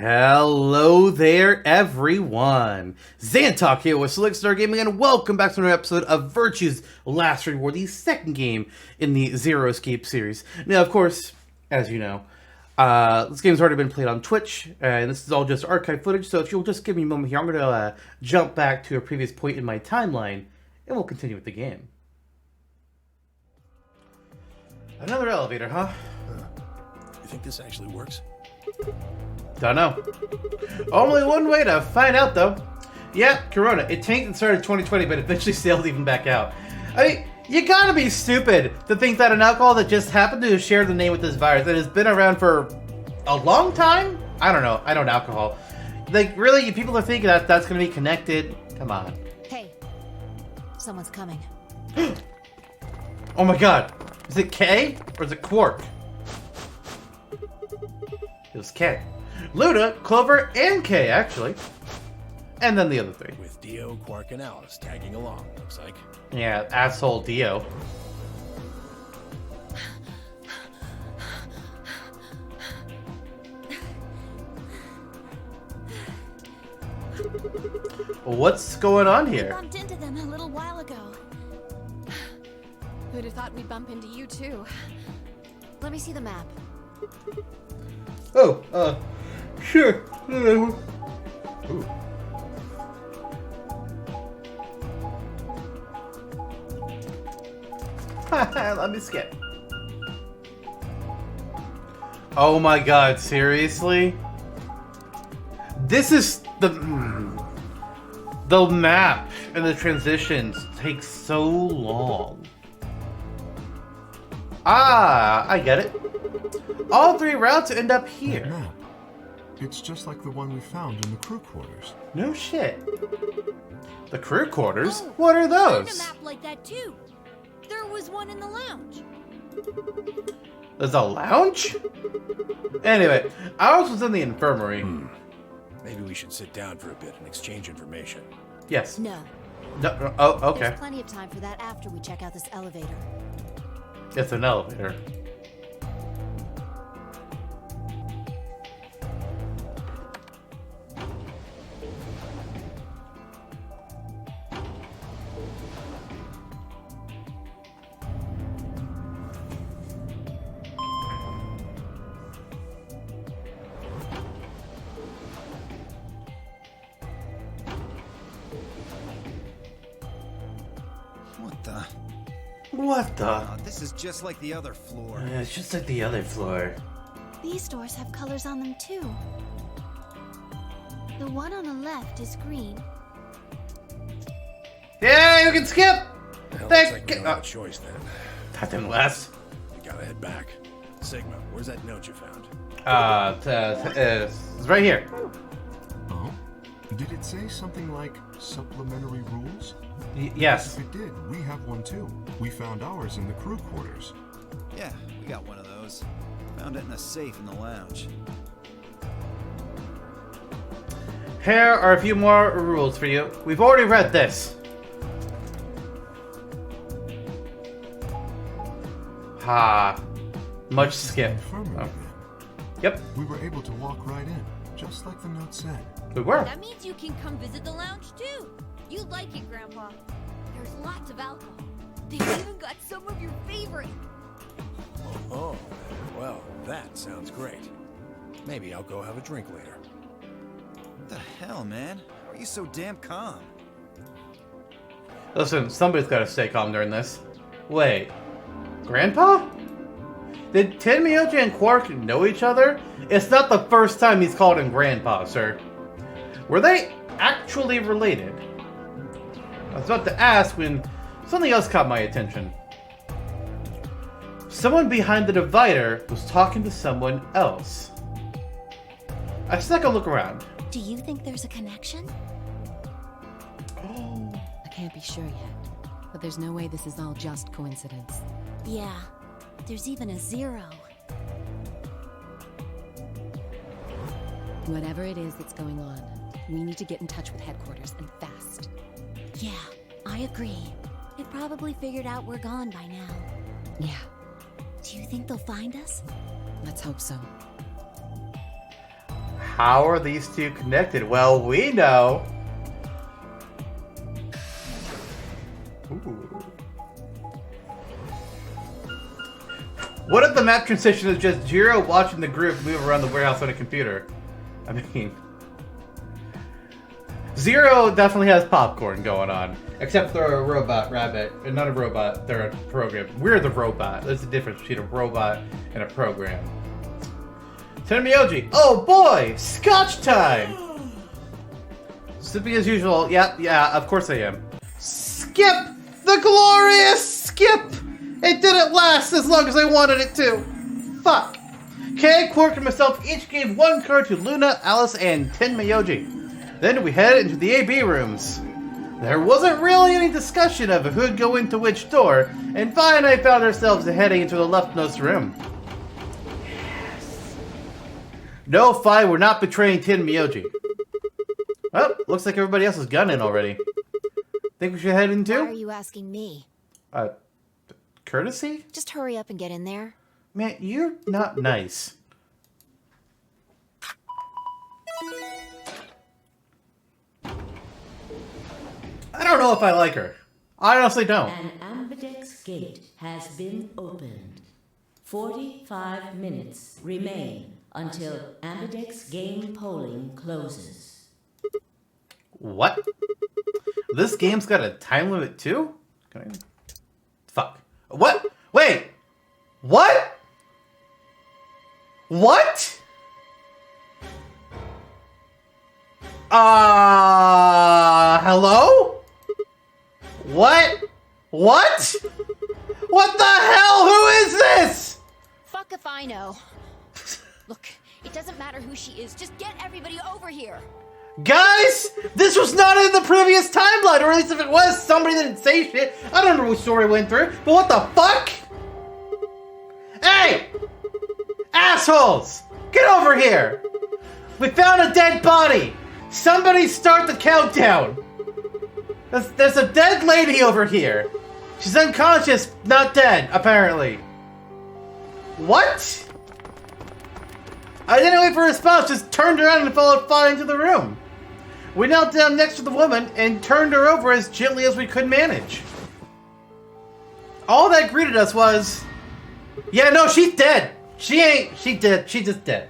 Hello there, everyone. Xantok here with Nonary Gaming, and welcome back to another episode of Virtue's Last Reward, the second game in the Zero Escape series. Now, of course, as you know, this game's already been played on Twitch, and this is all just archive footage, so if you'll just give me a moment here, I'm going to jump back to a previous point in my timeline, and we'll continue with the game. Another elevator, huh? You think this actually works? Don't know. Only one way to find out, though. Yeah, Corona. It tanked and started 2020, but eventually sailed even back out. I mean, you gotta be stupid to think that an alcohol that just happened to share the name with this virus that has been around for a long time? I don't know. I don't know alcohol. Like, really, people are thinking that that's gonna be connected? Come on. Hey, someone's coming. Oh my god. Is it K or is it Quark? It was K. Luna, Clover, and K, actually. And then the other three. With Dio, Quark, and Alice tagging along, looks like. Yeah, asshole Dio. What's going on We here? bumped into them a little while ago. Who'd have thought we'd bump into you too? Let me see the map. Oh, sure. Ooh. Let me skip. Oh my god, seriously? This is the map and the transitions take so long. Ah, I get it. All three routes end up here. Map. It's just like the one we found in the crew quarters. No shit. The crew quarters? Oh, What are I found those? a map like that too. There was one in the lounge. There's a lounge? Anyway, ours was in the infirmary. Maybe we should sit down for a bit and exchange information. Yes. No. No, oh, okay. There's plenty of time for that after we check out this elevator. It's an elevator. What the? What the? Oh, this is just like the other floor. Yeah, it's just like the other floor. These doors have colors on them too. The one on the left is green. Yeah, you can skip! Well, looks Thank like we don't have a choice then. Nothing less. We gotta head back. Sigma, where's that note you found? It's right here. Oh? Did it say something like supplementary rules? Yes. If it did, we have one too. We found ours in the crew quarters. Yeah, we got one of those. Found it in a safe in the lounge. Here are a few more rules for you. We've already read this. Ha. Much This is the skip. infirmary Oh. then. Yep, We were able to walk right in, just like the note said. we were. That means you can come visit the lounge too. You like it, Grandpa. There's lots of alcohol. They've even got some of your favorite. Oh, well, that sounds great. Maybe I'll go have a drink later. What the hell, man? Why are you so damn calm? Listen, somebody's got to stay calm during this. Wait, Grandpa? Did Tenmyoji and Quark know each other? It's not the first time he's called him Grandpa, sir. Were they actually related? I was about to ask when something else caught my attention. Someone behind the divider was talking to someone else. I snuck a look around. Do you think there's a connection? I can't be sure yet, but there's no way this is all just coincidence. Yeah. There's even a 0. Whatever it is that's going on, we need to get in touch with headquarters and fast. Yeah, I agree. They probably figured out we're gone by now. Yeah, Do you think they'll find us? let's hope so. How are these two connected? Well, we know. Ooh. What if the map transition is just Jiro watching the group move around the warehouse on a computer? I mean, Zero definitely has popcorn going on. Except they're a robot rabbit. And not a robot, they're a program. We're the robot. There's a difference between a robot and a program. Tenmyoji. Oh boy! Scotch time! Sipping as usual. Yeah, of course I am. Skip! The glorious skip! It didn't last as long as I wanted it to. Fuck. Kay, Quark, and myself each gave one card to Luna, Alice, and Tenmyoji. Then we headed into the AB rooms. There wasn't really any discussion of who'd go into which door, and Vi and I found ourselves heading into the leftmost room. No, Fi, we're not betraying Tenmyoji. Well, looks like everybody else has gone in already. Think we should head in too? Why are you asking me? Courtesy? Just hurry up and get in there. Man, you're not nice. I don't know if I like her. I honestly don't. An ambidex gate has been opened. 45 minutes remain until ambidex game polling closes. What? This game's got a time limit too? Fuck. What? Wait! What? What? Hello? What? What? What the hell? Who is this? Fuck if I know. Look, it doesn't matter who she is. Just get everybody over here. Guys, this was not in the previous timeline, or at least if it was, somebody didn't say shit. I don't know which story went through, but what the fuck? Hey! Assholes! Get over here! We found a dead body! Somebody start the countdown! There's a dead lady over here! She's unconscious, not dead, apparently. What? I didn't wait for a response, just turned around and followed Fi into the room. We knelt down next to the woman and turned her over as gently as we could manage. All that greeted us was, yeah, no, she's dead. She dead. She's just dead.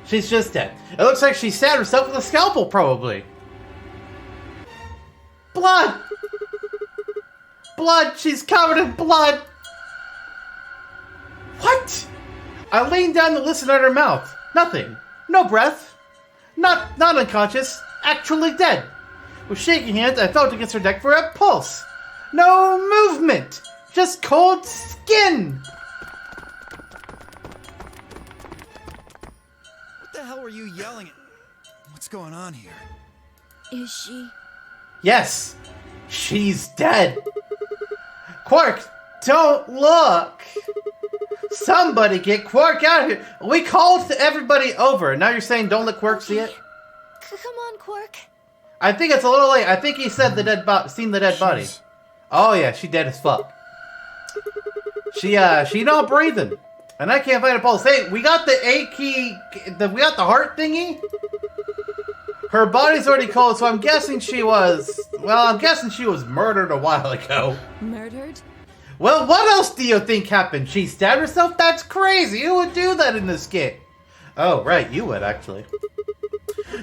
She's just dead. It looks like she stabbed herself with a scalpel, probably. Blood! Blood! She's covered in blood! What? I leaned down to listen at her mouth. Nothing. No breath. Not unconscious. Actually dead. With shaking hands, I felt against her neck for a pulse. No movement. Just cold skin. What the hell were you yelling at? What's going on here? Is she? Yes. She's dead. Quark, don't look. Somebody get Quark out of here. We called everybody over. Now you're saying don't let Quark see it? Come on, Quark. I think it's a little late. I think he said seen the dead body. Oh yeah, she dead as fuck. She not breathing. And I can't find a pulse. Hey, we got the A key, we got the heart thingy. Her body's already cold, so I'm guessing she was murdered a while ago. Murdered? Well, what else do you think happened? She stabbed herself? That's crazy. Who would do that in this skit? Oh, right, you would, actually.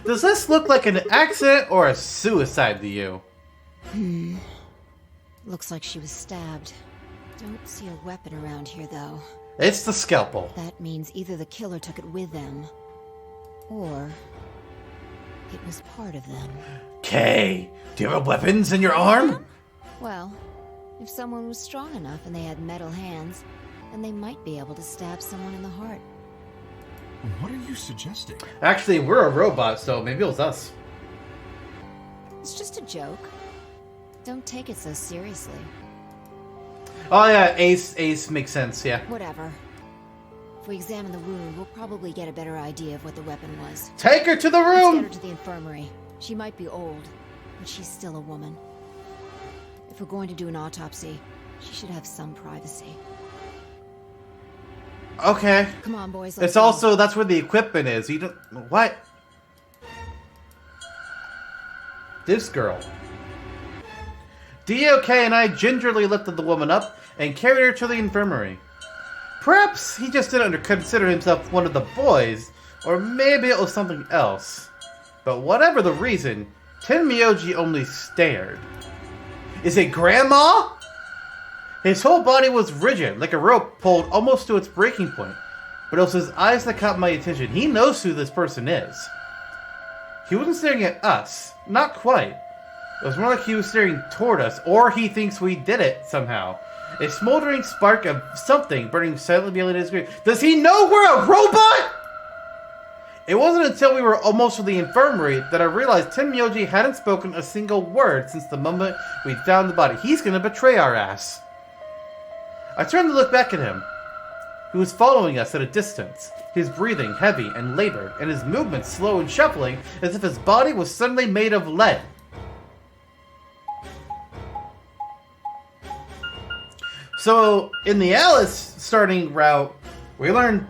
Does this look like an accident or a suicide to you? Looks like she was stabbed. Don't see a weapon around here, though. It's the scalpel. That means either the killer took it with them, or it was part of them. Kay, do you have weapons in your arm? Well, if someone was strong enough and they had metal hands, then they might be able to stab someone in the heart. What are you suggesting? Actually, we're a robot, so maybe it was us. It's just a joke. Don't take it so seriously. Oh yeah, Ace makes sense, yeah. Whatever. If we examine the wound, we'll probably get a better idea of what the weapon was. Take her to the Let's room! get her to the infirmary. She might be old, but she's still a woman. If we're going to do an autopsy, she should have some privacy. Okay. Come on, boys. It's also, that's where the equipment is. You don't, what? This girl. DOK and I gingerly lifted the woman up and carried her to the infirmary. Perhaps he just didn't consider himself one of the boys, or maybe it was something else. But whatever the reason, Tenmyoji only stared. Is it Grandma? His whole body was rigid, like a rope pulled almost to its breaking point. But it was his eyes that caught my attention. He knows who this person is. He wasn't staring at us. Not quite. It was more like he was staring toward us, or he thinks we did it somehow. A smoldering spark of something burning silently behind his screen. Does he know we're a robot? It wasn't until we were almost to the infirmary that I realized Tenmyoji hadn't spoken a single word since the moment we found the body. He's gonna betray our ass. I turned to look back at him. He was following us at a distance, his breathing heavy and labored, and his movements slow and shuffling, as if his body was suddenly made of lead. So, in the Alice starting route, we learned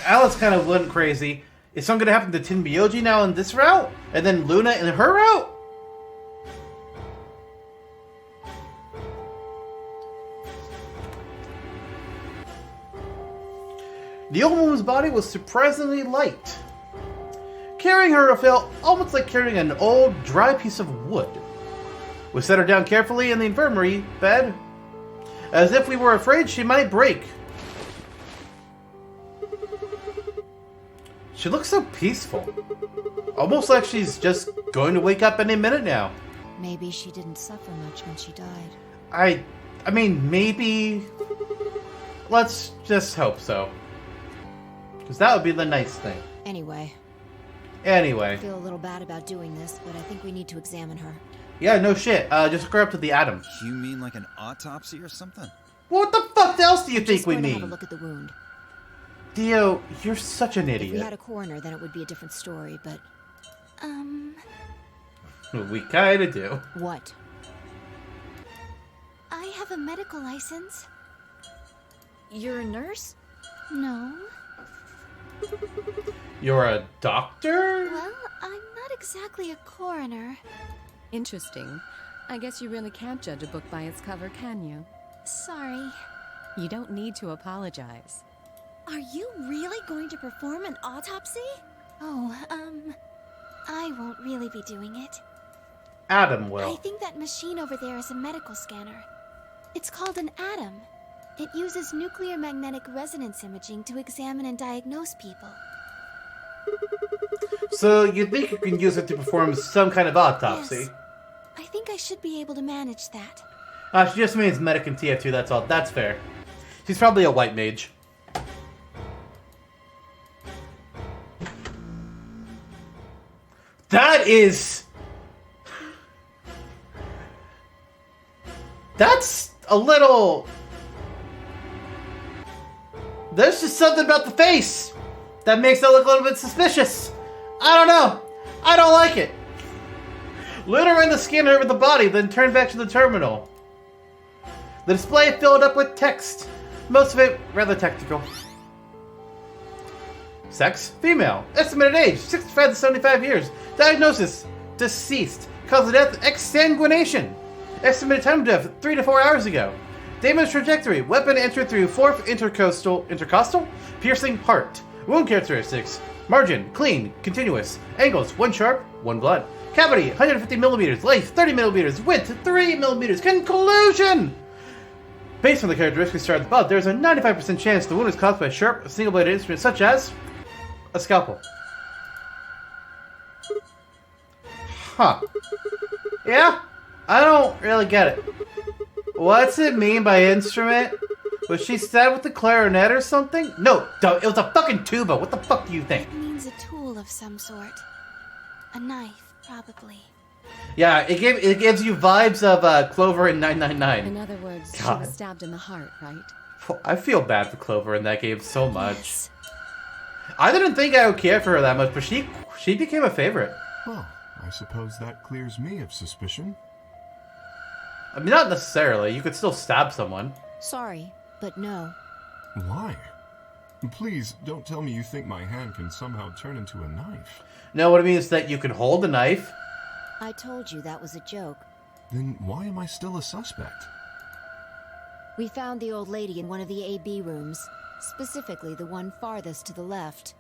Alice kind of went crazy. Is something going to happen to Tenmyoji now in this route? And then Luna in her route? The old woman's body was surprisingly light. Carrying her felt almost like carrying an old, dry piece of wood. We set her down carefully in the infirmary bed, as if we were afraid she might break. She looks so peaceful. Almost like she's just going to wake up any minute now. Maybe she didn't suffer much when she died. I mean, maybe... Let's just hope so. Because that would be the nice thing. Anyway. Anyway. I feel a little bad about doing this, but I think we need to examine her. Yeah, no shit. Just go up to the atom. You mean like an autopsy or something? What the fuck else do you think Just we going to mean? have a look at the wound. Dio, you're such an If we idiot. had a coroner, then it would be a different story, but... We kinda do. What? I have a medical license. You're a nurse? No. You're a doctor? Well, I'm not exactly a coroner. Interesting. I guess you really can't judge a book by its cover, can you? Sorry. You don't need to apologize. Are you really going to perform an autopsy? Oh, I won't really be doing it. Adam I will. think that machine over there is a medical scanner. It's called an atom. It uses nuclear magnetic resonance imaging to examine and diagnose people. So you think you can use it to perform some kind of autopsy? Yes. I think I should be able to manage that. She just means medic and TF2, that's all. That's fair. She's probably a white mage. That is... That's a little... There's just something about the face that makes it look a little bit suspicious. I don't know. I don't like it. Luna ran the scanner over the body, then turned back to the terminal. The display filled up with text, most of it rather technical. Sex, female. Estimated age, 65 to 75 years. Diagnosis, deceased. Cause of death, exsanguination. Estimated time of death, 3 to 4 hours ago. Damage trajectory, weapon entered through 4th intercostal, piercing heart. Wound characteristics, margin, clean, continuous. Angles, 1 sharp, 1 blunt. Cavity, 150 millimeters. Length, 30 millimeters. Width, 3 millimeters. Conclusion! Based on the characteristics started above, there's a 95% chance the wound is caused by a sharp, single-bladed instrument such as a scalpel. Huh. Yeah? I don't really get it. What's it mean by instrument? Was she stabbed with a clarinet or something? No, it was a fucking tuba. What the fuck do you think? It means a tool of some sort. A knife, probably. Yeah, it gives you vibes of Clover in 999. In other words, she God. was stabbed in the heart, right? I feel bad for Clover in that game so much. Yes. I didn't think I would care for her that much, but she became a favorite. Well, I suppose that clears me of suspicion. I mean, not necessarily. You could still stab someone. Sorry, but no. Why? Please, don't tell me you think my hand can somehow turn into a knife. No, what it means is that you can hold a knife. I told you that was a joke. Then why am I still a suspect? We found the old lady in one of the AB rooms, specifically the one farthest to the left.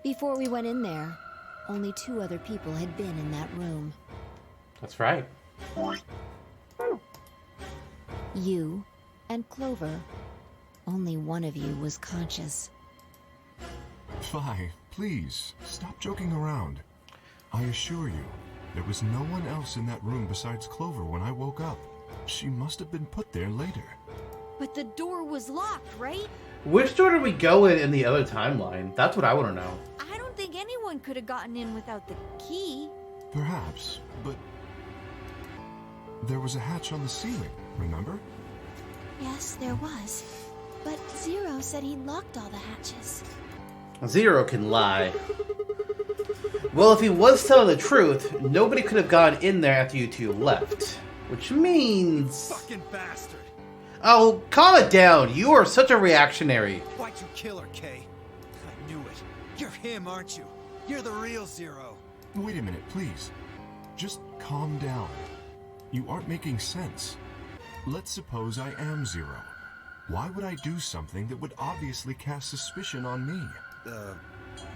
Before we went in there, only 2 other people had been in that room. That's right. You and Clover. Only one of you was conscious. Fi, please, stop joking around. I assure you, there was no one else in that room besides Clover when I woke up. She must have been put there later. But the door was locked, right? Which door did we go in the other timeline? That's what I want to know. I don't think anyone could have gotten in without the key. Perhaps, but there was a hatch on the ceiling, remember? Yes, there was. But Zero said he locked all the hatches. Zero can lie. Well, if he was telling the truth, nobody could have gone in there after you 2 left. Which means... Fucking bastard! Oh, calm it down. You are such a reactionary. Why'd you kill her, Kay? I knew it. You're him, aren't you? You're the real Zero. Wait a minute, please. Just calm down. You aren't making sense. Let's suppose I am Zero. Why would I do something that would obviously cast suspicion on me?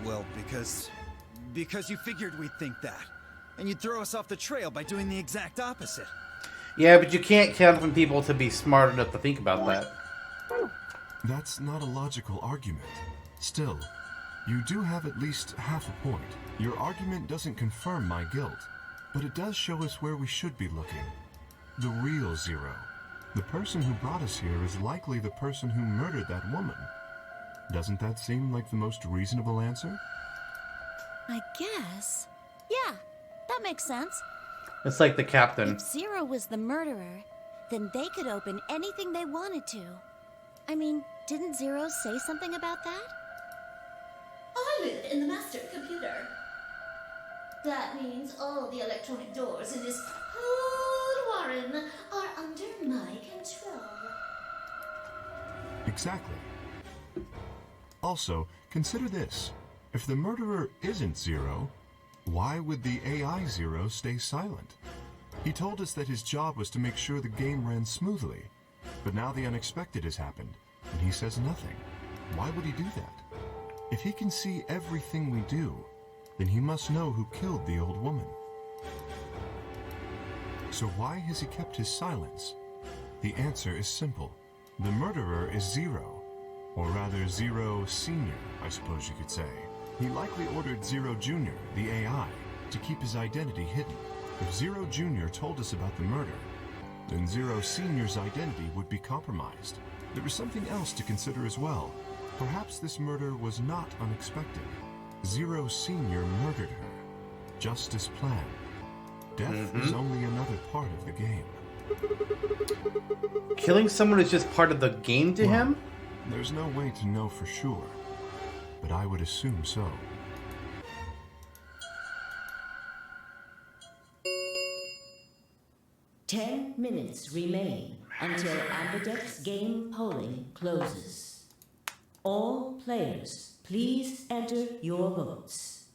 Well, because you figured we'd think that. And you'd throw us off the trail by doing the exact opposite. Yeah, but you can't count on people to be smart enough to think about that. That's not a logical argument. Still, you do have at least half a point. Your argument doesn't confirm my guilt, but it does show us where we should be looking. The real Zero. The person who brought us here is likely the person who murdered that woman. Doesn't that seem like the most reasonable answer? I guess. Yeah, that makes sense. It's like the captain. If Zero was the murderer, then they could open anything they wanted to. I mean, didn't Zero say something about that? I live in the master computer. That means all the electronic doors in this whole warren are under my control. Exactly. Also, consider this. If the murderer isn't Zero, why would the AI Zero stay silent? He told us that his job was to make sure the game ran smoothly, but now the unexpected has happened, and he says nothing. Why would he do that? If he can see everything we do, then he must know who killed the old woman. So why has he kept his silence? The answer is simple. The murderer is Zero, or rather Zero Senior, I suppose you could say. He likely ordered Zero Jr., the AI, to keep his identity hidden. If Zero Jr. told us about the murder, then Zero Senior's identity would be compromised. There was something else to consider as well. Perhaps this murder was not unexpected. Zero Senior murdered her, just as planned. Death is only another part of the game. Killing someone is just part of the game to him? There's no way to know for sure, but I would assume so. Ten minutes remain until Ambidex game polling closes. All players, please enter your votes.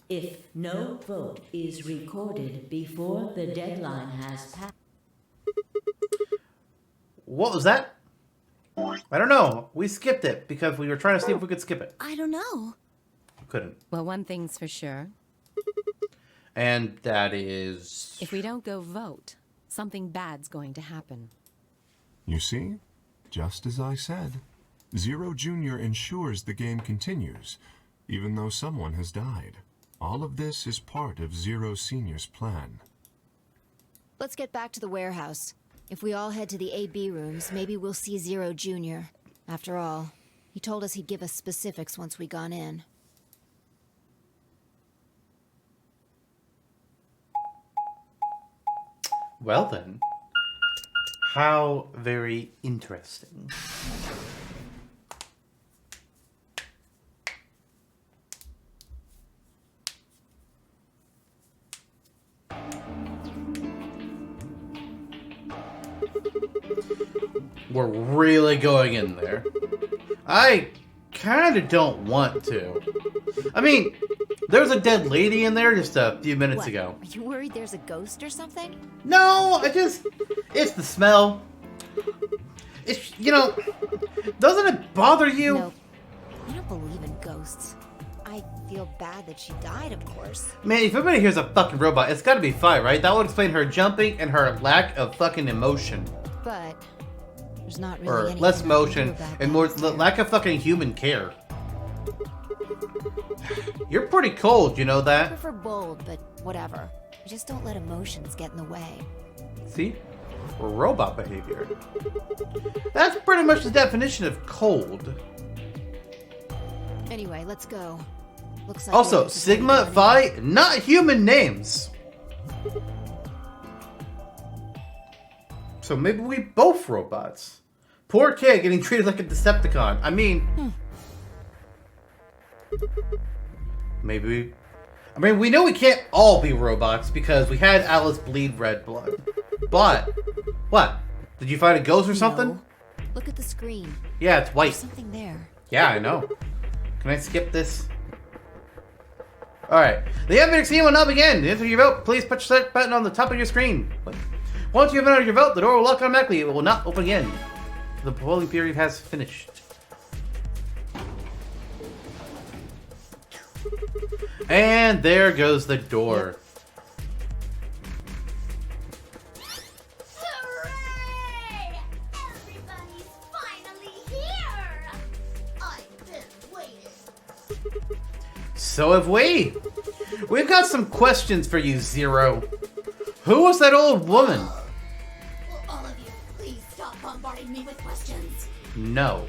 If no vote is recorded before the deadline has passed... What was that? I don't know. We skipped it because we were trying to see if we could skip it. I don't know. Couldn't. Well, one thing's for sure. And that is... If we don't go vote, something bad's going to happen. You see? Just as I said. Zero Jr. ensures the game continues, even though someone has died. All of this is part of Zero Senior's plan. Let's get back to the warehouse. If we all head to the AB rooms, maybe we'll see Zero Jr. After all, he told us he'd give us specifics once we gone in. Well then. How very interesting. We're really going in there. I kind of don't want to. I mean, There was a dead lady in there just a few minutes What? ago. Are you worried there's a ghost or something? No, it's the smell. It's, doesn't it bother you? Nope. I don't believe in ghosts. I feel bad that she died, of course. Man, if everybody hears a fucking robot, it's gotta be fine, right? That would explain her jumping and her lack of fucking emotion. But there's not really Or anything less I can motion do about and that, more is there? lack of fucking human care. You're pretty cold, you know I that? prefer bold, but whatever. I just don't let emotions get in the way. See? Robot behavior. That's pretty much the definition of cold. Anyway, let's go. Looks like Also, Lucas is Sigma, already Phi, not human names. So maybe we both robots. Poor kid getting treated like a Decepticon. I mean... Maybe... we know we can't all be robots because we had Alice bleed red blood. But... What? Did you find a ghost or something? No. Look at the screen. Yeah, it's There's white. something there. Yeah, I know. Can I skip this? Alright. The Enigmatic Game will now begin. To enter your vote, please push the select button on the top of your screen. Once you have entered your vote, the door will lock automatically. It will not open again. The polling period has finished. And there goes the door. Hooray! Everybody's finally here! I've been waiting. So have we. We've got some questions for you, Zero. Who was that old woman? Will all of you please stop bombarding me with questions? No.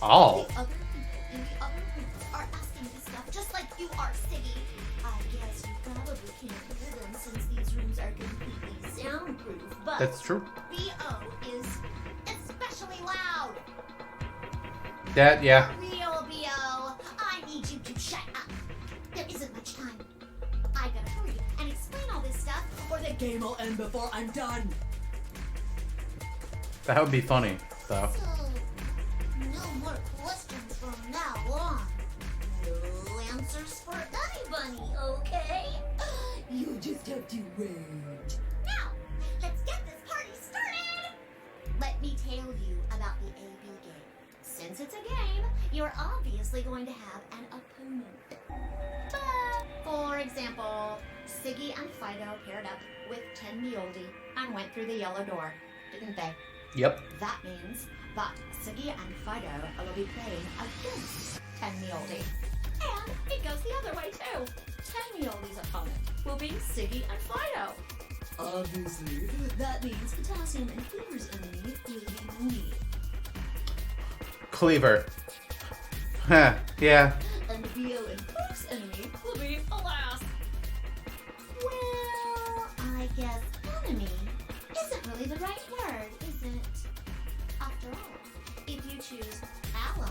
All. The other people in the other rooms are asking this stuff just like you are, Siggy. I guess you probably can't hear them since these rooms are completely soundproof, but That's true. BO is especially loud. That, yeah. Real BO, I need you to shut up. There isn't much time. I gotta hurry and explain all this stuff, or the game will end before I'm done. That would be funny, though. So, no more questions from now on. No answers for anybody, okay? You just have to wait. Now, let's get this party started! Let me tell you about the AB game. Since it's a game, you're obviously going to have an opponent. But, for example, Siggy and Fido paired up with Ten Mioldi and went through the yellow door, didn't they? Yep. That means that Siggy and Fido will be playing against Ten Mioldi. And it goes the other way too. Ten Mioldi's opponent will be Siggy and Fido. Obviously, that means Potassium and Cleaver's enemy will be me. Cleaver. Huh, yeah. And Bio and Pook's enemy will be Alas. Well, I guess enemy isn't really the right word, is it? After all, if you choose ally,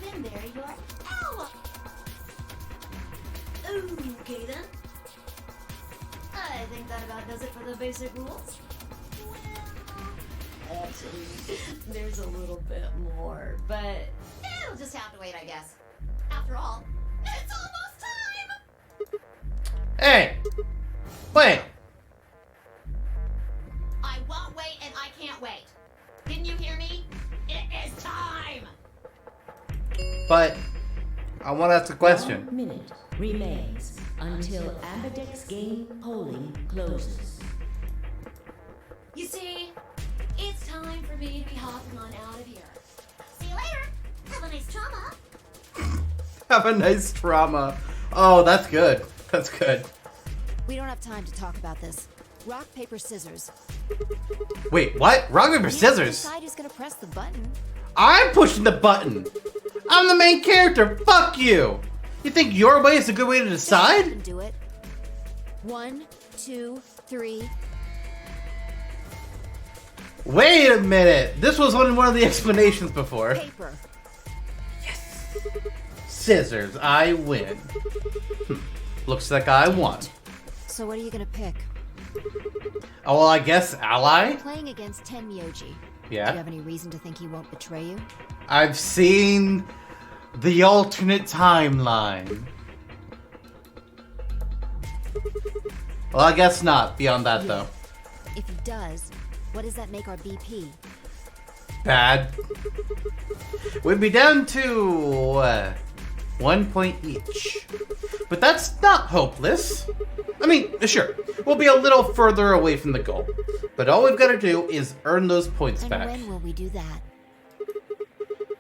then they're your ally. Okay then. I think that about does it for the basic rules. Well, actually, there's a little bit more, but it'll just have to wait, I guess. After all, it's almost time! Hey! Wait! I won't wait and I can't wait. Didn't you hear me? It is time! But, I want to ask a question. 1 minute remains until Ambidex game polling closes. You see, it's time for me to be hopping on out of here. See you later. Have a nice trauma. Have a nice trauma. Oh, that's good. That's good. We don't have time to talk about this. Rock, paper, scissors. Wait, what? Rock, paper, You scissors? decide who's gonna press the button. I'm pushing the button. I'm the main character. Fuck you. You think your way is a good way to Just up decide? and do it. 1, 2, 3. Wait a minute. This was one of the explanations before. Paper. Scissors. I win. Looks like I won. So what are you gonna pick? Oh, well, I guess ally? Playing against Ten Myoji. Do Yeah. you have any reason to think he won't betray you? I've seen the alternate timeline. Well, I guess not. Beyond that, though. If he does, what does that make our BP? Bad. We'd be down to 1 point each. But that's not hopeless. I mean, sure, we'll be a little further away from the goal. But all we've got to do is earn those points And back. when will we do that?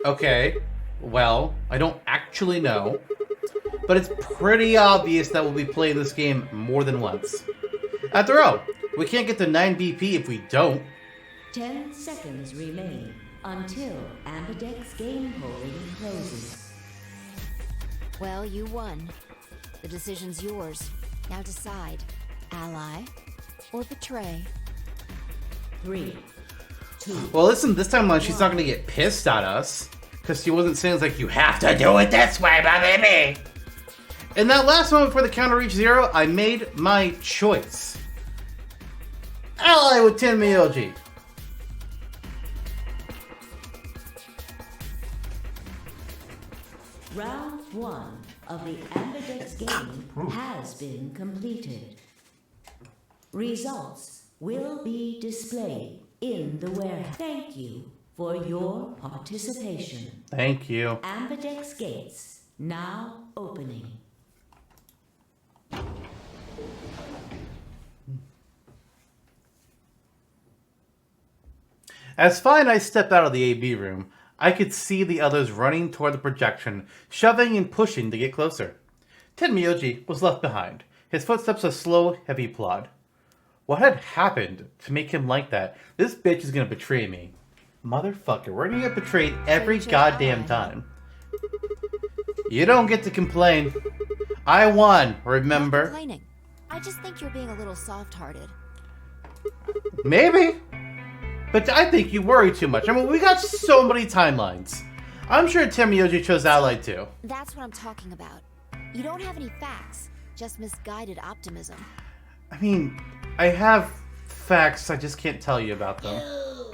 Okay, well, I don't actually know. But it's pretty obvious that we'll be playing this game more than once. After all, we can't get to 9 BP if we don't. 10 seconds remain until Ambidex's game polling closes. Well, you won. The decision's yours. Now decide. Ally or betray? 3, 2. Well, listen, this time around, she's not going to get pissed at us. Because she wasn't saying, like, you have to do it this way, baby. In that last moment before the counter reached 0, I made my choice. Ally with 10 Miyoji. Round 1 of the Ambidex game has been completed. Results will be displayed in the warehouse. Thank you for your participation. Thank you. Ambidex gates now opening. As Fi and I stepped out of the AB room, I could see the others running toward the projection, shoving and pushing to get closer. Tenmyoji was left behind, his footsteps a slow, heavy plod. What had happened to make him like that? This bitch is gonna betray me. Motherfucker, we're gonna get betrayed every goddamn time. You don't get to complain. I won, remember? Not complaining. I just think you're being a little soft-hearted. Maybe. But I think you worry too much. I mean, we got so many timelines. I'm sure Tenmyoji chose Allied too. That's what I'm talking about. You don't have any facts, just misguided optimism. I mean, I have facts, I just can't tell you about them. Yo,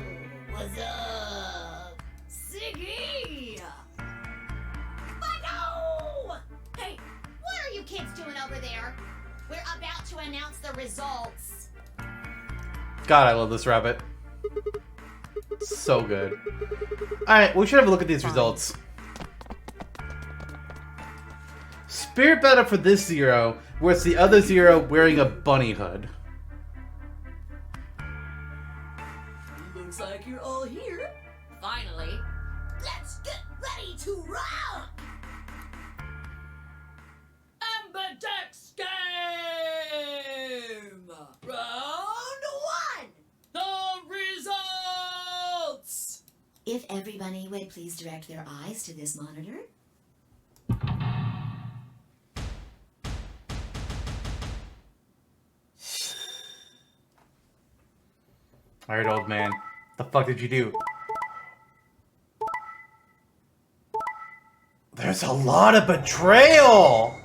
what's up? Siggy! No! Hey, what are you kids doing over there? We're about to announce the results. God, I love this rabbit. So good. Alright, we should have a look at these results. Spirit battle for this 0, where it's the other 0 wearing a bunny hood. Looks like you're all here. Finally. Let's get ready to rock! Ambidex game! Round 1! The results! If everybody would please direct their eyes to this monitor. Alright, old man. The fuck did you do? There's a lot of betrayal!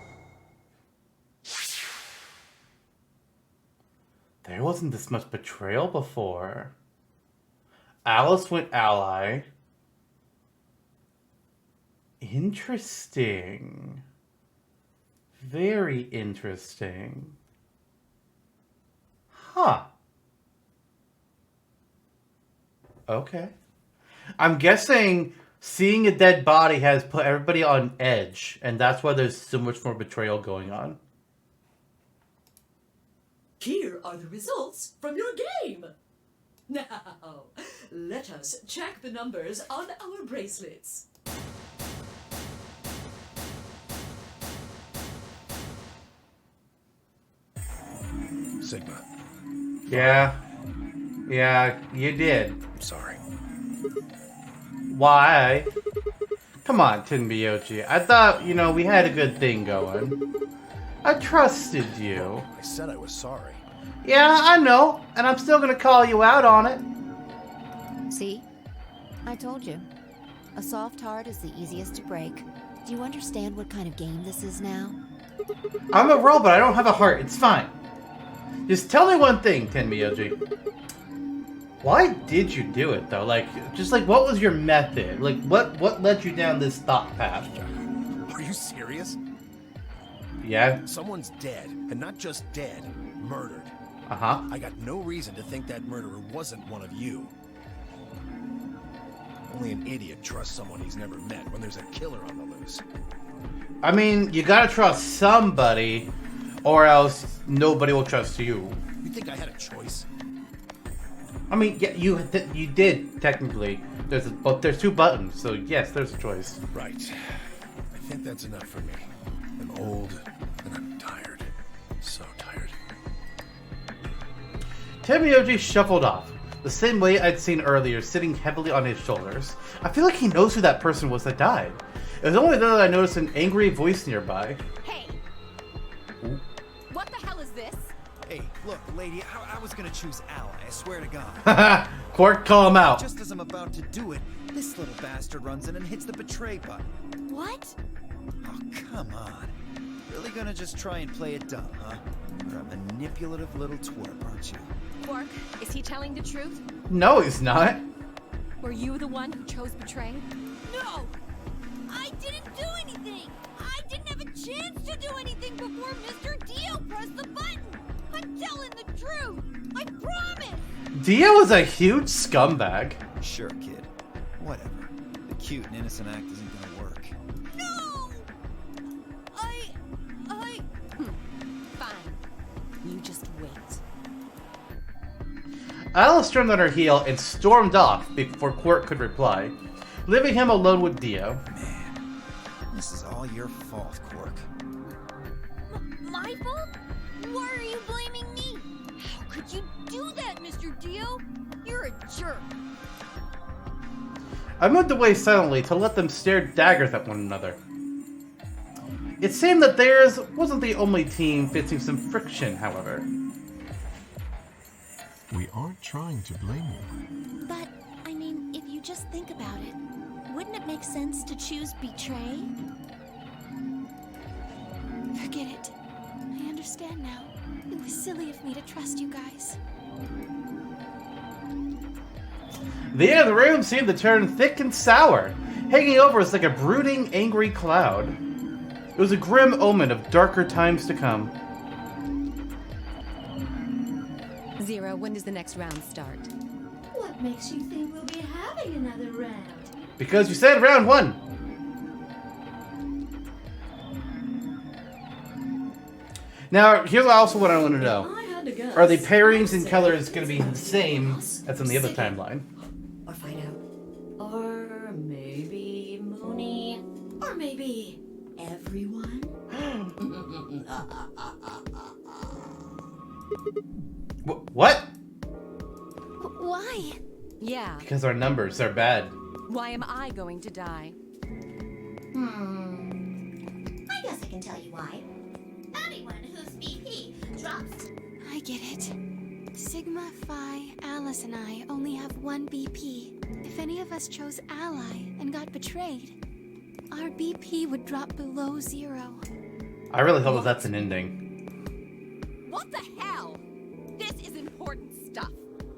There wasn't this much betrayal before. Alice went Ally. Interesting. Very interesting. Huh. Okay. I'm guessing seeing a dead body has put everybody on edge, and that's why there's so much more betrayal going on. Here are the results from your game. Now, let us check the numbers on our bracelets. Sigma, Yeah. Yeah, you did. I'm sorry. Why? Come on, Tenbyoji. I thought, we had a good thing going. I trusted you. I said I was sorry. Yeah, I know. And I'm still gonna call you out on it. See? I told you. A soft heart is the easiest to break. Do you understand what kind of game this is now? I'm a robot. I don't have a heart. It's fine. Just tell me one thing, Tenbyoji. Why did you do it, though? What was your method? What led you down this thought path? Are you serious? Yeah? Someone's dead, and not just dead. murdered. Uh-huh. I got no reason to think that murderer wasn't one of you. Only an idiot trusts someone he's never met when there's a killer on the loose. I mean, you gotta trust somebody, or else nobody will trust you. You think I had a choice? I mean, yeah, you did, technically. But there's 2 buttons, so yes, there's a choice. Right. I think that's enough for me. I'm old, and I'm tired. So tired. Tamioji shuffled off, the same way I'd seen earlier, sitting heavily on his shoulders. I feel like he knows who that person was that died. It was only then that I noticed an angry voice nearby. Hey! Ooh. What the hell is this? Hey, look, lady, I was gonna choose Ally, I swear to God. Quark, call him out. Just as I'm about to do it, this little bastard runs in and hits the betray button. What? Oh, come on. Really gonna just try and play it dumb, huh? You're a manipulative little twerp, aren't you? Quark, is he telling the truth? No, he's not. Were you the one who chose betray? No! I didn't do anything! I didn't have a chance to do anything before Mr. Dio pressed the button! I'm telling the truth! I promise! Dio is a huge scumbag. Sure, kid. Whatever. The cute and innocent act isn't gonna work. No! Fine. You just wait. Alice turned on her heel and stormed off before Quark could reply, leaving him alone with Dio. Man, this is all your fault, Quark. My fault? Why are you blaming me? How could you do that, Mr. Dio? You're a jerk. I moved away silently to let them stare daggers at one another. It seemed that theirs wasn't the only team facing some friction, however. We aren't trying to blame you. But, I mean, if you just think about it, wouldn't it make sense to choose betray? Forget it. I understand now. It was silly of me to trust you guys. The air of the room seemed to turn thick and sour, hanging over us like a brooding, angry cloud. It was a grim omen of darker times to come. Zero, when does the next round start? What makes you think we'll be having another round? Because you said round 1. Now, here's also what I want to know. Are the pairings and colors going to be the same as in the other timeline? Or find out. Or maybe Mooney. Or maybe everyone. What? Why? Yeah. Because our numbers are bad. Why am I going to die? I guess I can tell you why. Anyone whose BP drops. I get it. Sigma, Phi, Alice, and I only have 1 BP. If any of us chose Ally and got betrayed, our BP would drop below 0. I really hope that's an ending. What the hell? This is important stuff.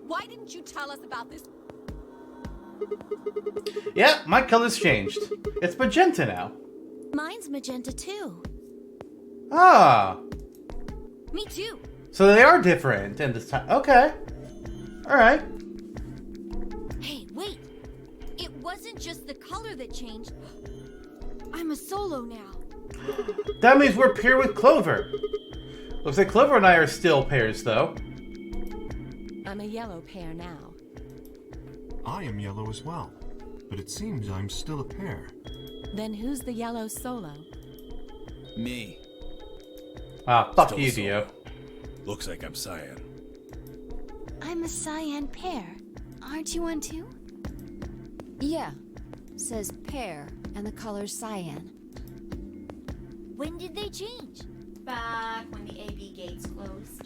Why didn't you tell us about this? Yeah, my color's changed. It's magenta now. Mine's magenta too. Ah. Me too. So they are different in this time. Okay. Alright. Hey, wait! It wasn't just the color that changed. I'm a solo now. That means we're paired with Clover. Looks like Clover and I are still pairs, though. I'm a yellow pair now. I am yellow as well, but it seems I'm still a pair. Then who's the yellow solo? Me. Ah, fuck Still you, a solo. Dio. Looks like I'm cyan. I'm a cyan pair. Aren't you one too? Yeah. Says pear, and the color's cyan. When did they change? Back when the AB gates closed.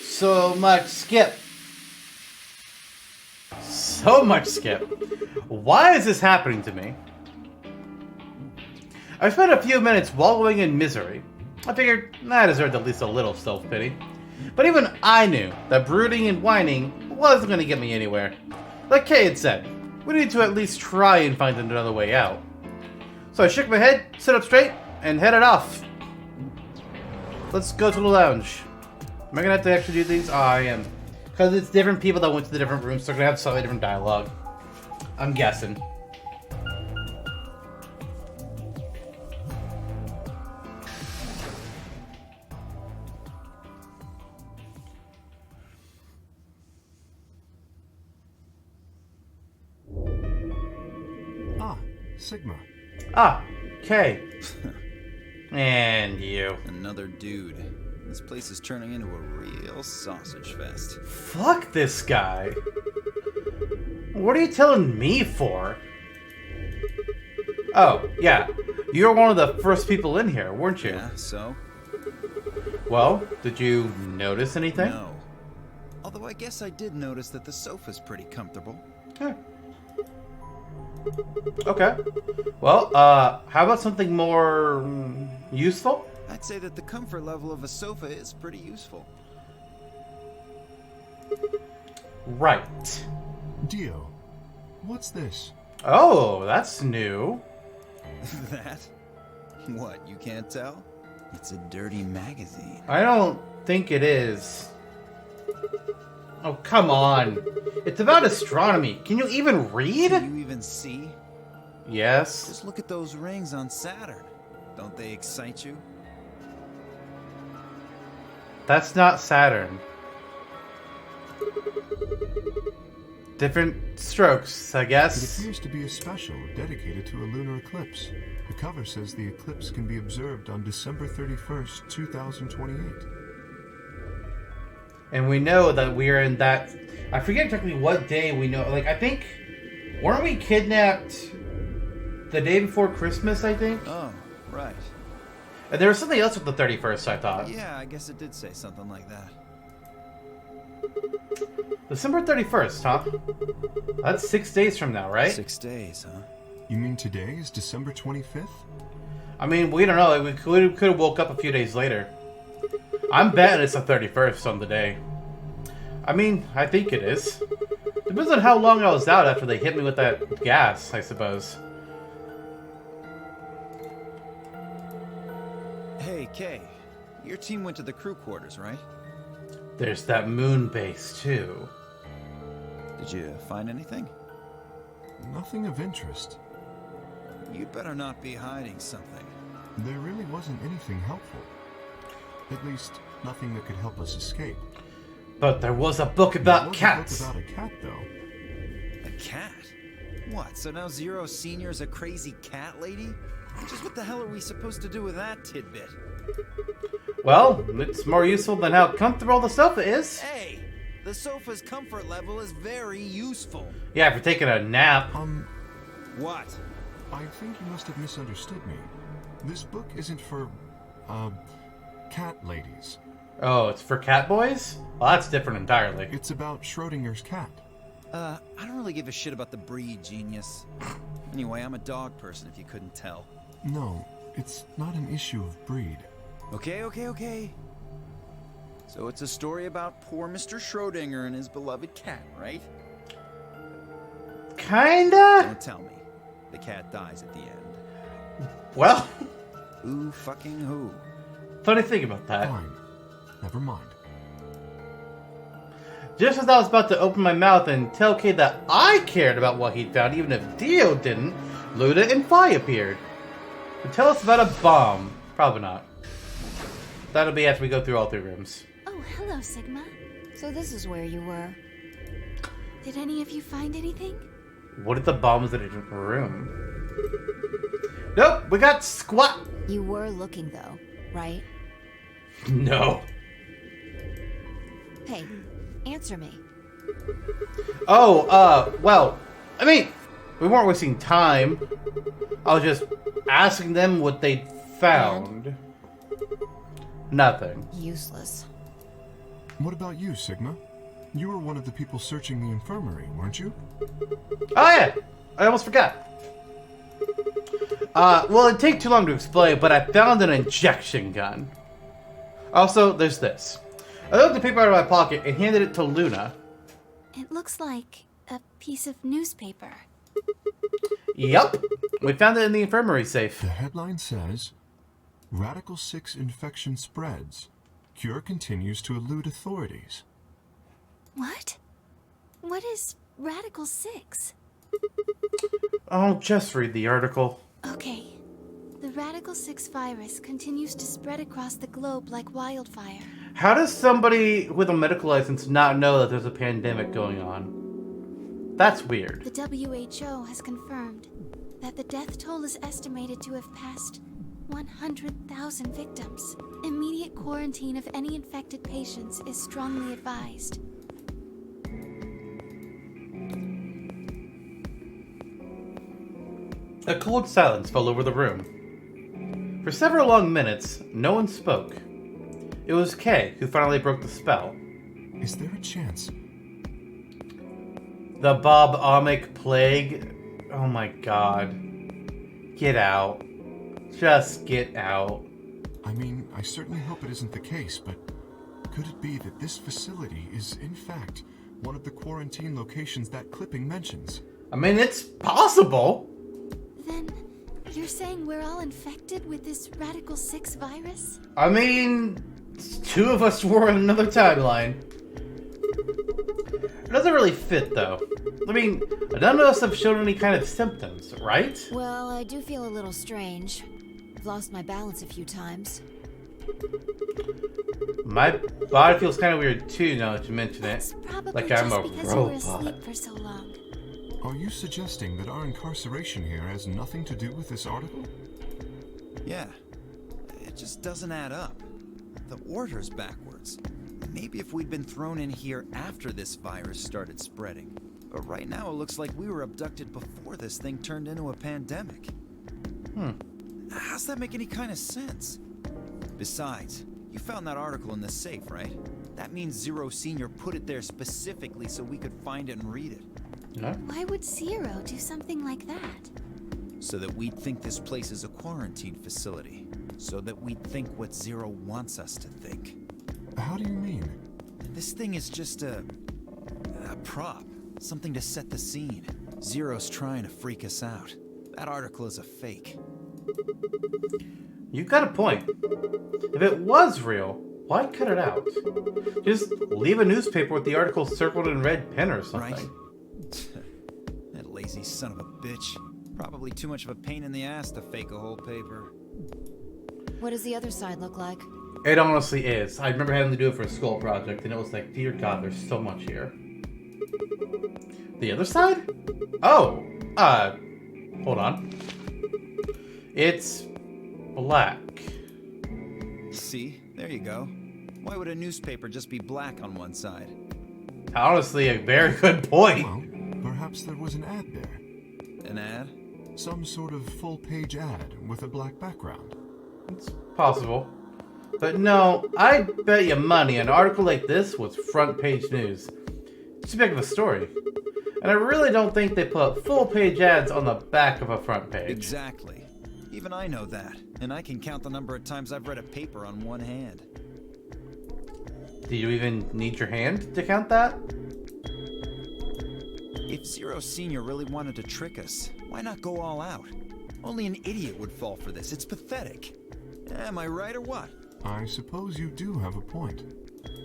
So much skip. So much skip. Why is this happening to me? I spent a few minutes wallowing in misery. I figured I deserved at least a little self-pity. But even I knew that brooding and whining wasn't going to get me anywhere. Like Kay had said, we need to at least try and find another way out. So I shook my head, stood up straight, and headed off. Let's go to the lounge. Am I gonna have to actually do these? Oh, I am. Because it's different people that went to the different rooms, so they're gonna have slightly different dialogue. I'm guessing. Sigma. Ah, Kay. And you. Another dude. This place is turning into a real sausage fest. Fuck this guy. What are you telling me for? Oh, yeah. You were one of the first people in here, weren't you? Yeah, so? Well, did you notice anything? No. Although I guess I did notice that the sofa's pretty comfortable. Huh. Okay. Well, how about something more useful? I'd say that the comfort level of a sofa is pretty useful. Right. Dio, what's this? Oh, that's new. That? What, you can't tell? It's a dirty magazine. I don't think it is. Oh, come on. It's about astronomy. Can you even read? Can you even see? Yes. Just look at those rings on Saturn. Don't they excite you? That's not Saturn. Different strokes, I guess. It appears to be a special dedicated to a lunar eclipse. The cover says the eclipse can be observed on December 31st, 2028. And we know that we are in that... I forget exactly what day we know. Like, I think... Weren't we kidnapped the day before Christmas, I think? Oh, right. And there was something else with the 31st, I thought. Yeah, I guess it did say something like that. December 31st, huh? That's 6 days from now, right? 6 days, huh? You mean today is December 25th? I mean, we don't know. We could have woke up a few days later. I'm betting it's the 31st on the day. I mean, I think it is. Depends on how long I was out after they hit me with that gas, I suppose. Hey, Kay. Your team went to the crew quarters, right? There's that moon base, too. Did you find anything? Nothing of interest. You'd better not be hiding something. There really wasn't anything helpful. At least, nothing that could help us escape. But there was a book about cats. A book about a cat, though. A cat? What, so now Zero Senior's a crazy cat lady? Just what the hell are we supposed to do with that tidbit? Well, it's more useful than how comfortable the sofa is. Hey! The sofa's comfort level is very useful. Yeah, if you're taking a nap. What? I think you must have misunderstood me. This book isn't for, cat ladies. Oh, it's for cat boys? Well, that's different entirely. It's about Schrodinger's cat. I don't really give a shit about the breed, genius. Anyway, I'm a dog person, if you couldn't tell. No, it's not an issue of breed. Okay. So it's a story about poor Mr. Schrodinger and his beloved cat, right? Kinda? Don't tell me. The cat dies at the end. Well... Who fucking who? Funny thing about that. Fine. Never mind. Just as I was about to open my mouth and tell Kay that I cared about what he'd found, even if Dio didn't, Luda and Phi appeared. To tell us about a bomb. Probably not. That'll be after we go through all 3 rooms. Oh, hello, Sigma. So this is where you were. Did any of you find anything? What if the bomb was in a different room? Nope, we got squat. You were looking, though, right? No. Hey, answer me. Oh, well, I mean, we weren't wasting time. I was just asking them what they'd found. Nothing. Useless. What about you, Sigma? You were one of the people searching the infirmary, weren't you? Oh yeah, I almost forgot. Well, it'd take too long to explain, but I found an injection gun. Also, there's this. I took the paper out of my pocket and handed it to Luna. It looks like a piece of newspaper. Yup. We found it in the infirmary safe. The headline says, Radical 6 infection spreads. Cure continues to elude authorities. What? What is Radical 6? I'll just read the article. Okay. The Radical 6 virus continues to spread across the globe like wildfire. How does somebody with a medical license not know that there's a pandemic going on? That's weird. The WHO has confirmed that the death toll is estimated to have passed 100,000 victims. Immediate quarantine of any infected patients is strongly advised. A cold silence fell over the room. For several long minutes, no one spoke. It was Kay who finally broke the spell. Is there a chance? The Bob-omic plague? Oh my god. Get out. Just get out. I mean, I certainly hope it isn't the case, but could it be that this facility is, in fact, one of the quarantine locations that clipping mentions? I mean, it's possible. Then, you're saying we're all infected with this Radical 6 virus? I mean, 2 of us were in another timeline. It doesn't really fit, though. I mean, none of us have shown any kind of symptoms, right? Well, I do feel a little strange. I've lost my balance a few times. My body feels kind of weird, too, now that you mention it. Probably Like just I'm a because you were robot. asleep for so long. Are you suggesting that our incarceration here has nothing to do with this article? Yeah. It just doesn't add up. The order's backwards. Maybe if we'd been thrown in here after this virus started spreading. But right now it looks like we were abducted before this thing turned into a pandemic. How's that make any kind of sense? Besides, you found that article in the safe, right? That means Zero Senior put it there specifically so we could find it and read it. Why would Zero do something like that? So that we'd think this place is a quarantine facility. So that we'd think what Zero wants us to think. How do you mean? This thing is just a prop. Something to set the scene. Zero's trying to freak us out. That article is a fake. You've got a point. If it was real, why cut it out? Just leave a newspaper with the article circled in red pen or something. Right? That lazy son of a bitch. Probably too much of a pain in the ass to fake a whole paper. What does the other side look like? It honestly is. I remember having to do it for a school project, and it was like, dear God, there's so much here. The other side? Oh, hold on. It's black. See? There you go. Why would a newspaper just be black on one side? Honestly, a very good point. Well, perhaps there was an ad there. An ad? Some sort of full-page ad with a black background. It's possible. But no, I bet you money an article like this was front-page news. It's too big of a story. And I really don't think they put full-page ads on the back of a front page. Exactly. Even I know that. And I can count the number of times I've read a paper on one hand. Do you even need your hand to count that? If Zero Senior really wanted to trick us, why not go all out? Only an idiot would fall for this. It's pathetic. Am I right or what? I suppose you do have a point.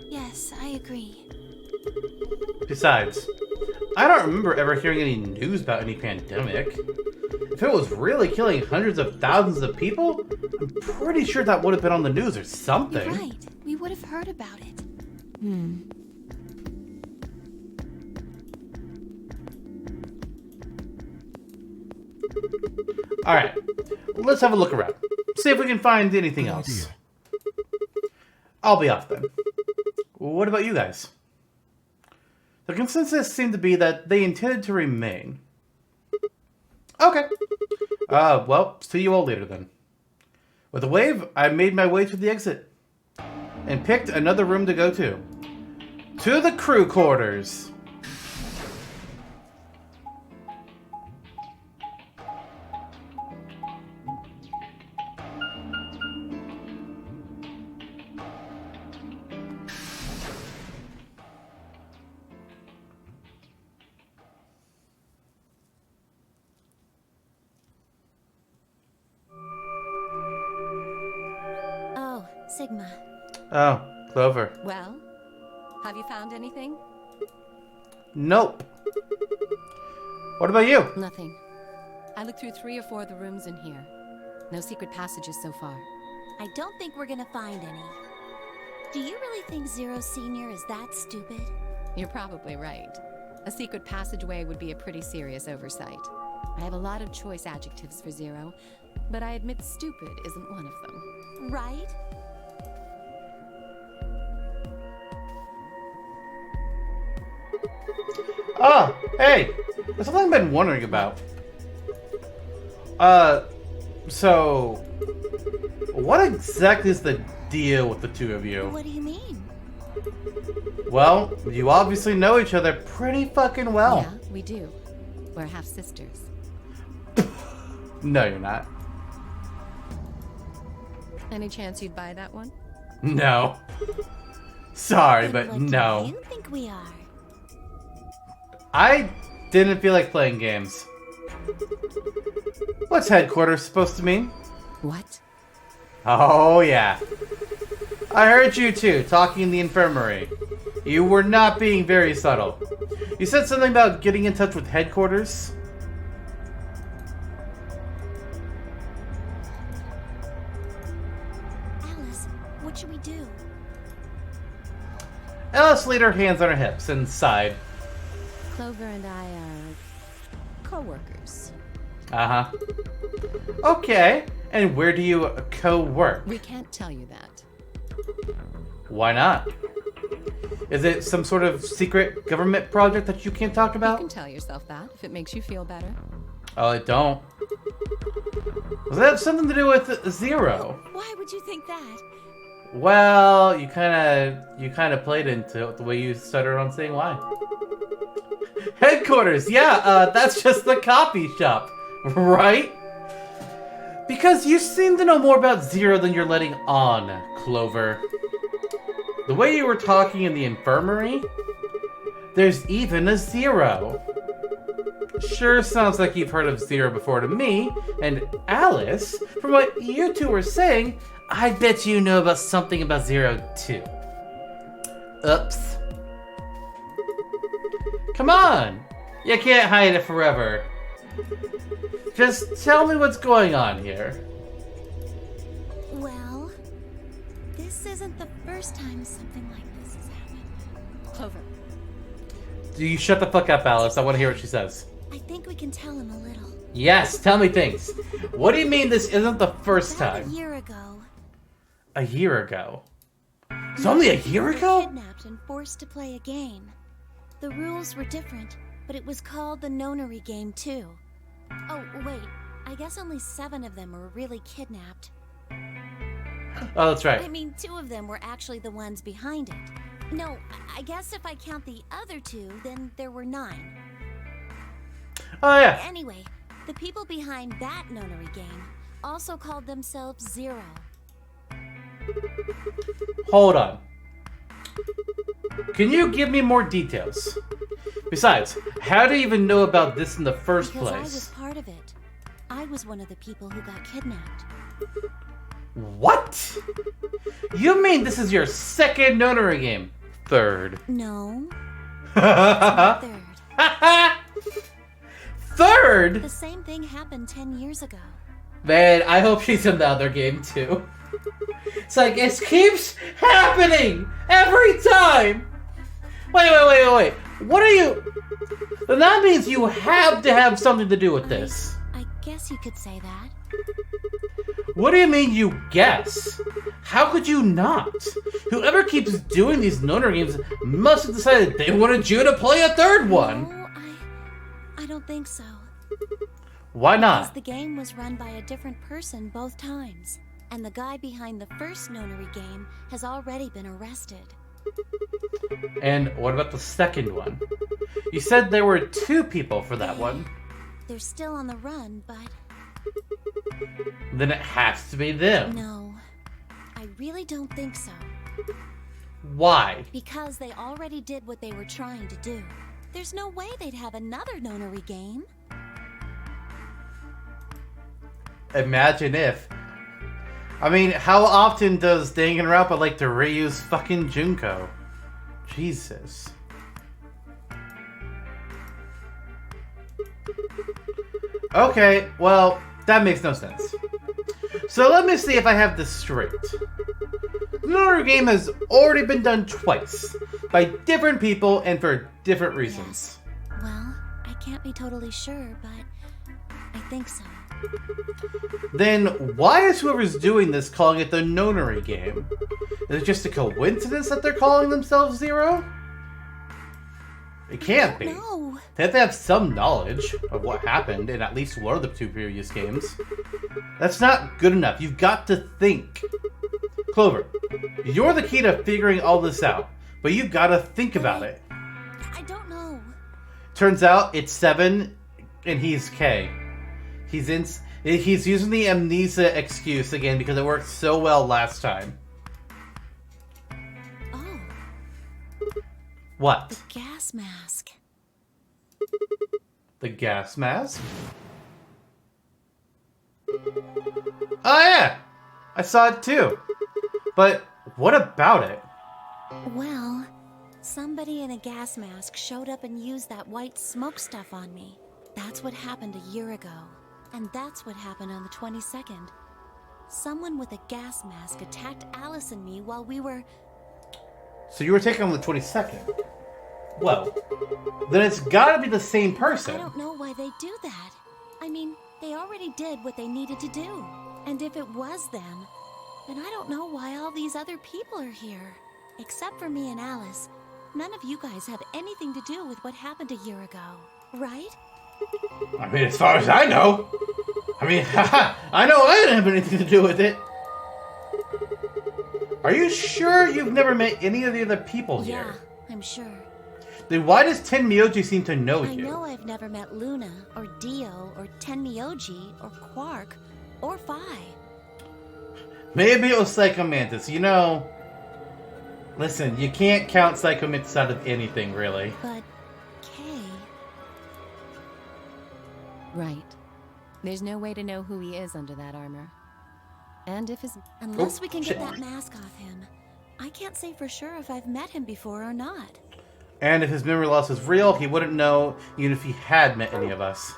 Yes, I agree. Besides, I don't remember ever hearing any news about any pandemic. If it was really killing hundreds of thousands of people, I'm pretty sure that would have been on the news or something. You're right. We would have heard about it. Alright, let's have a look around. See if we can find anything Good else. idea. I'll be off then. What about you guys? The consensus seemed to be that they intended to remain. Okay. Well, see you all later then. With a wave, I made my way to the exit. And picked another room to go to. To the crew quarters. Sigma. Oh, Clover. Well, have you found anything? Nope. What about you? Nothing. I looked through 3 or 4 of the rooms in here. No secret passages so far. I don't think we're gonna find any. Do you really think Zero Senior is that stupid? You're probably right. A secret passageway would be a pretty serious oversight. I have a lot of choice adjectives for Zero, but I admit stupid isn't one of them. Right? Ah, hey, there's something I've been wondering about. So, what exactly is the deal with the two of you? What do you mean? Well, you obviously know each other pretty fucking well. Yeah, we do. We're half sisters. No, you're not. Any chance you'd buy that one? No. Sorry, Then but what no. do you think we are? I didn't feel like playing games. What's headquarters supposed to mean? What? Oh, yeah. I heard you two talking in the infirmary. You were not being very subtle. You said something about getting in touch with headquarters? Alice, what should we do? Alice laid her hands on her hips and sighed. Clover and I are co-workers. Uh-huh. Okay, and where do you co-work? We can't tell you that. Why not? Is it some sort of secret government project that you can't talk You about? can tell yourself that if it makes you feel better. Oh, I don't. Does that have something to do with Zero? Why would you think that? Well, you kind of played into it the way you started on saying why. Headquarters, yeah, that's just the copy shop, right? Because you seem to know more about Zero than you're letting on, Clover. The way you were talking in the infirmary, there's even a Zero. Sure sounds like you've heard of Zero before to me, and Alice, from what you two were saying, I bet you know about something about Zero too. Oops. Come on! You can't hide it forever. Just tell me what's going on here. Well, this isn't the first time something like this has happened. Clover. Do you shut the fuck up, Alice? I want to hear what she says. I think we can tell him a little. Yes, tell me things. What do you mean this isn't the first About time? a year ago, A year ago? It's only a year we were ago? kidnapped and forced to play a game. The rules were different, but it was called the Nonary Game too. Oh, wait. I guess only 7 of them were really kidnapped. Oh, that's right. I mean, 2 of them were actually the ones behind it. No, I guess if I count the other 2, then there were 9. Oh, yeah. Anyway, the people behind that Nonary Game also called themselves Zero. Hold on. Can you give me more details? Besides, how do you even know about this in the first Because I place? was part of it. I was one of the people who got kidnapped. What? You mean this is your second Nonary game? Third. No. Third? Third? The same thing happened 10 years ago. Man, I hope she's in the other game too. It's like, it keeps happening every time. Wait. What are you? Then that means you have to have something to do with this. I guess you could say that. What do you mean you guess? How could you not? Whoever keeps doing these Nonary games must have decided they wanted you to play a third one. No, I don't think so. Why Because not? the game was run by a different person both times. And the guy behind the first Nonary Game has already been arrested. And what about the second one? You said there were 2 people for that one. They're still on the run, but Then it has to be them. no. I really don't think so. Why? Because they already did what they were trying to do. There's no way they'd have another Nonary Game. Imagine if. I mean, how often does Danganronpa like to reuse fucking Junko? Jesus. Okay, well, that makes no sense. So let me see if I have this straight. The Nonary Game has already been done twice, by different people and for different reasons. Yes. Well, I can't be totally sure, but I think so. Then why is whoever's doing this calling it the Nonary Game? Is it just a coincidence that they're calling themselves Zero? It can't be. No. They have to have some knowledge of what happened in at least one of the two previous games. That's not good enough. You've got to think. Clover, you're the key to figuring all this out, but you've got to think about it. I don't know. Turns out it's 7 and he's K. He's using the amnesia excuse again because it worked so well last time. Oh. What? The gas mask. The gas mask? Oh yeah! I saw it too. But what about it? Well, somebody in a gas mask showed up and used that white smoke stuff on me. That's what happened a year ago. And that's what happened on the 22nd. Someone with a gas mask attacked Alice and me while we were... So you were taken on the 22nd? Well, then it's gotta be the same person. I don't know why they do that. I mean, they already did what they needed to do. And if it was them, then I don't know why all these other people are here. Except for me and Alice. None of you guys have anything to do with what happened a year ago, right? I mean, as far as I know. I mean, I know I didn't have anything to do with it. Are you sure you've never met any of the other people here? Yeah, I'm sure. Then why does Ten Myoji seem to know you? I know I've never met Luna, or Dio, or Ten Myoji, or Quark, or Phi. Maybe it was Psychomantis. You know, listen, you can't count Psychomantis out of anything, really. But Kay... Right. There's no way to know who he is under that armor. And if his... Unless we can get that mask off him, I can't say for sure if I've met him before or not. And if his memory loss is real, he wouldn't know even if he had met any of us.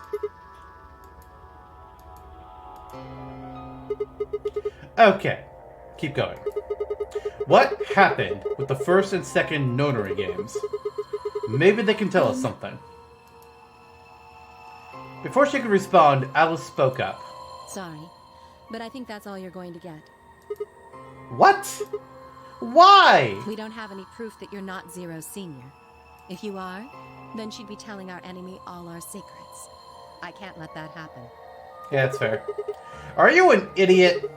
Okay, keep going. What happened with the first and second Nonary games? Maybe they can tell us something. Before she could respond, Alice spoke up. Sorry, but I think that's all you're going to get. What? Why? We don't have any proof that you're not Zero Senior. If you are, then she'd be telling our enemy all our secrets. I can't let that happen. Yeah, that's fair. Are you an idiot?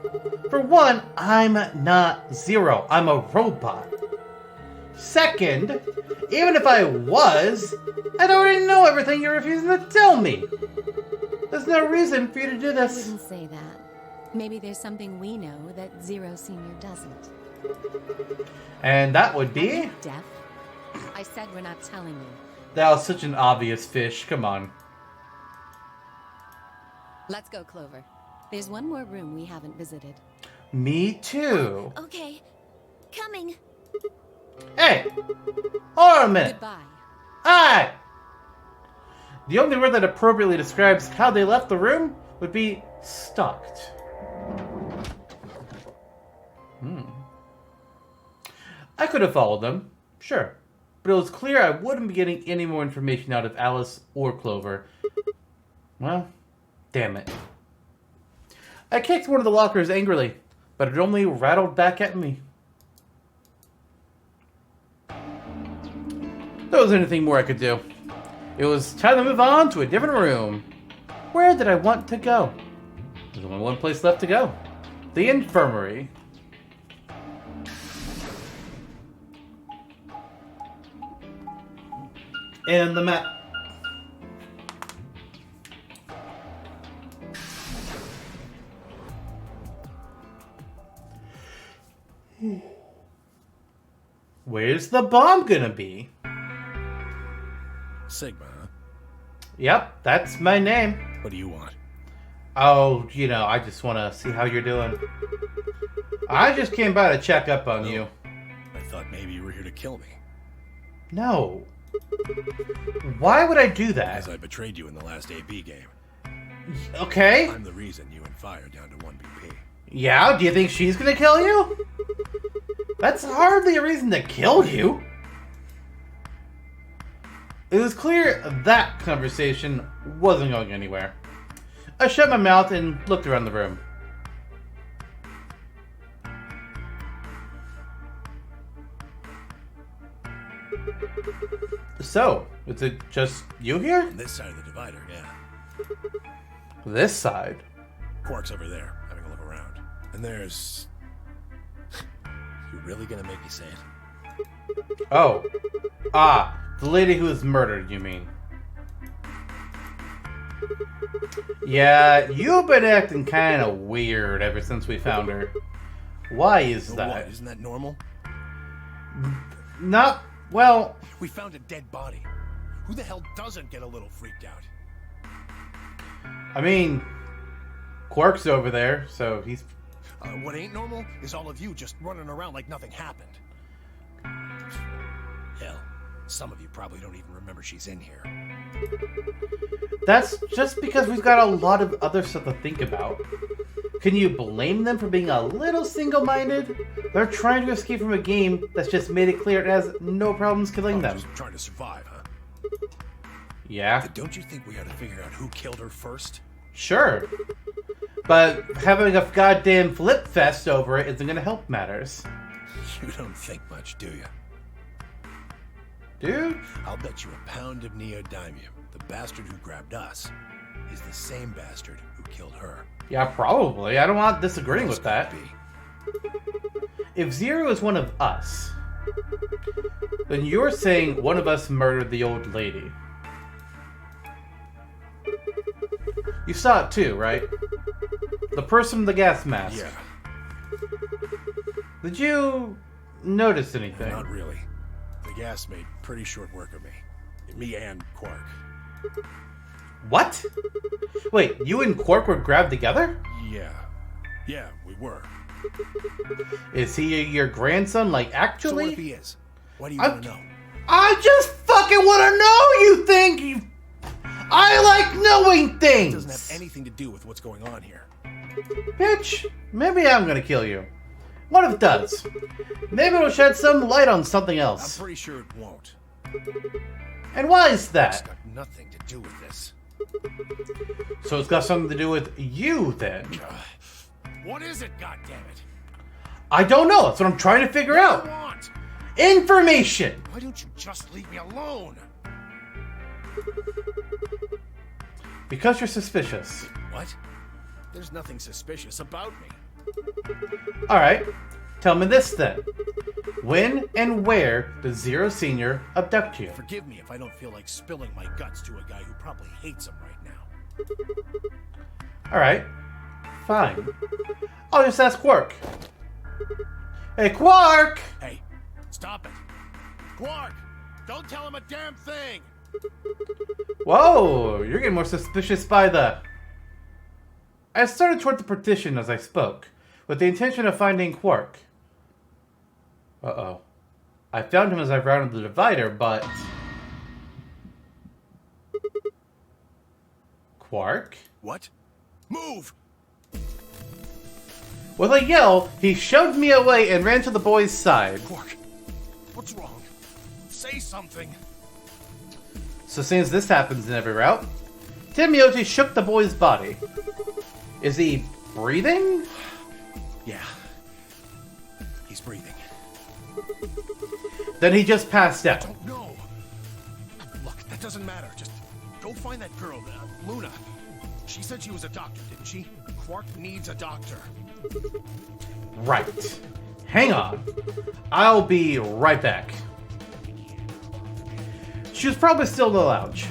For one, I'm not Zero. I'm a robot. Second, even if I was, I'd already know everything you're refusing to tell me. There's no reason for you to do I this. wouldn't say that. Maybe there's something we know that Zero Senior doesn't. And that would be? Deaf? I said we're not telling you. That was such an obvious fish. Come on. Let's go, Clover. There's one more room we haven't visited. Me too. Okay, coming. Hey! Hold on a minute. Goodbye. Hi! The only word that appropriately describes how they left the room would be stalked. I could have followed them, sure. But it was clear I wouldn't be getting any more information out of Alice or Clover. Well, damn it. I kicked one of the lockers angrily, but it only rattled back at me. There wasn't anything more I could do. It was time to move on to a different room. Where did I want to go? There's only one place left to go. The infirmary. And the map. Where's the bomb gonna be? Sigma, huh? Yep, that's my name. What do you want? Oh, you know, I just want to see how you're doing. I just came by to check up on you. I thought maybe you were here to kill me. No. Why would I do that? As I betrayed you in the last AB game. Okay. I'm the reason you and Fire down to 1 BP. Yeah? Do you think she's gonna kill you? That's hardly a reason to kill you. It was clear that conversation wasn't going anywhere. I shut my mouth and looked around the room. So, is it just you here? On this side of the divider, yeah. This side? Quark's over there, having a look around. And there's... You really gonna make me say it? Oh. Ah, the lady who was murdered, you mean? Yeah, you've been acting kind of weird ever since we found her. Why is that? What? Isn't that normal? Not, well... We found a dead body. Who the hell doesn't get a little freaked out? I mean, Quark's over there, so he's... What ain't normal is all of you just running around like nothing happened. Hell, some of you probably don't even remember she's in here. That's just because we've got a lot of other stuff to think about. Can you blame them for being a little single-minded? They're trying to escape from a game that's just made it clear it has no problems killing them. Just trying to survive, huh? Yeah. But don't you think we ought to figure out who killed her first? Sure. But having a goddamn flip fest over it isn't gonna help matters. You don't think much, do you? Dude? I'll bet you a pound of neodymium the bastard who grabbed us is the same bastard who killed her. Yeah, probably. I don't want disagreeing with that. If Zero is one of us, then you're saying one of us murdered the old lady. You saw it too, right? The person with the gas mask. Yeah. Did you notice anything? Not really. The gas made pretty short work of me. Me and Quark. What? Wait, you and Quark were grabbed together? Yeah. Yeah, we were. Is he your grandson, like, actually? So what if he is? Why do you want to know? I just fucking want to know, you think! I like knowing things! It doesn't have anything to do with what's going on here. Bitch, maybe I'm gonna kill you. What if it does? Maybe it'll shed some light on something else. I'm pretty sure it won't. And why is that? It's got nothing to do with this. So it's got something to do with you, then? What is it, goddammit? I don't know. That's what I'm trying to figure out. What do you want? Information! Why don't you just leave me alone? Because you're suspicious. What? There's nothing suspicious about me. Alright. Tell me this, then. When and where did Zero Senior abduct you? Forgive me if I don't feel like spilling my guts to a guy who probably hates him right now. Alright. Fine. I'll just ask Quark. Hey, Quark! Hey, stop it. Quark! Don't tell him a damn thing! Whoa, you're getting more suspicious by the... I started toward the partition as I spoke, with the intention of finding Quark. Uh-oh. I found him as I rounded the divider, but... Quark? What? Move! With a yell, he shoved me away and ran to the boy's side. Quark, what's wrong? Say something. So since this happens in every route, Timioji shook the boy's body. Is he breathing? Yeah. He's breathing. Then he just passed out. Don't know. Look, that doesn't matter. Just go find that girl, Luna. She said she was a doctor, didn't she? Quark needs a doctor. Right. Hang on. I'll be right back. She was probably still in the lounge.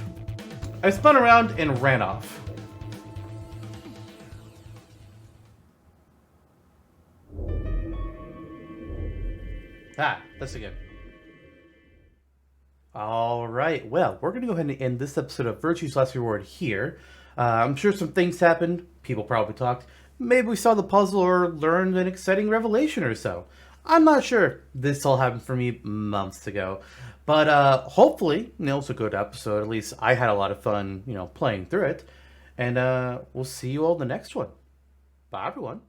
I spun around and ran off. That's again. Alright, well, we're going to go ahead and end this episode of Virtue's Last Reward here. I'm sure some things happened. people probably talked. Maybe we saw the puzzle or learned an exciting revelation or so. I'm not sure. This all happened for me months ago. But hopefully, it was a good episode. At least I had a lot of fun, playing through it. And we'll see you all in the next one. Bye, everyone.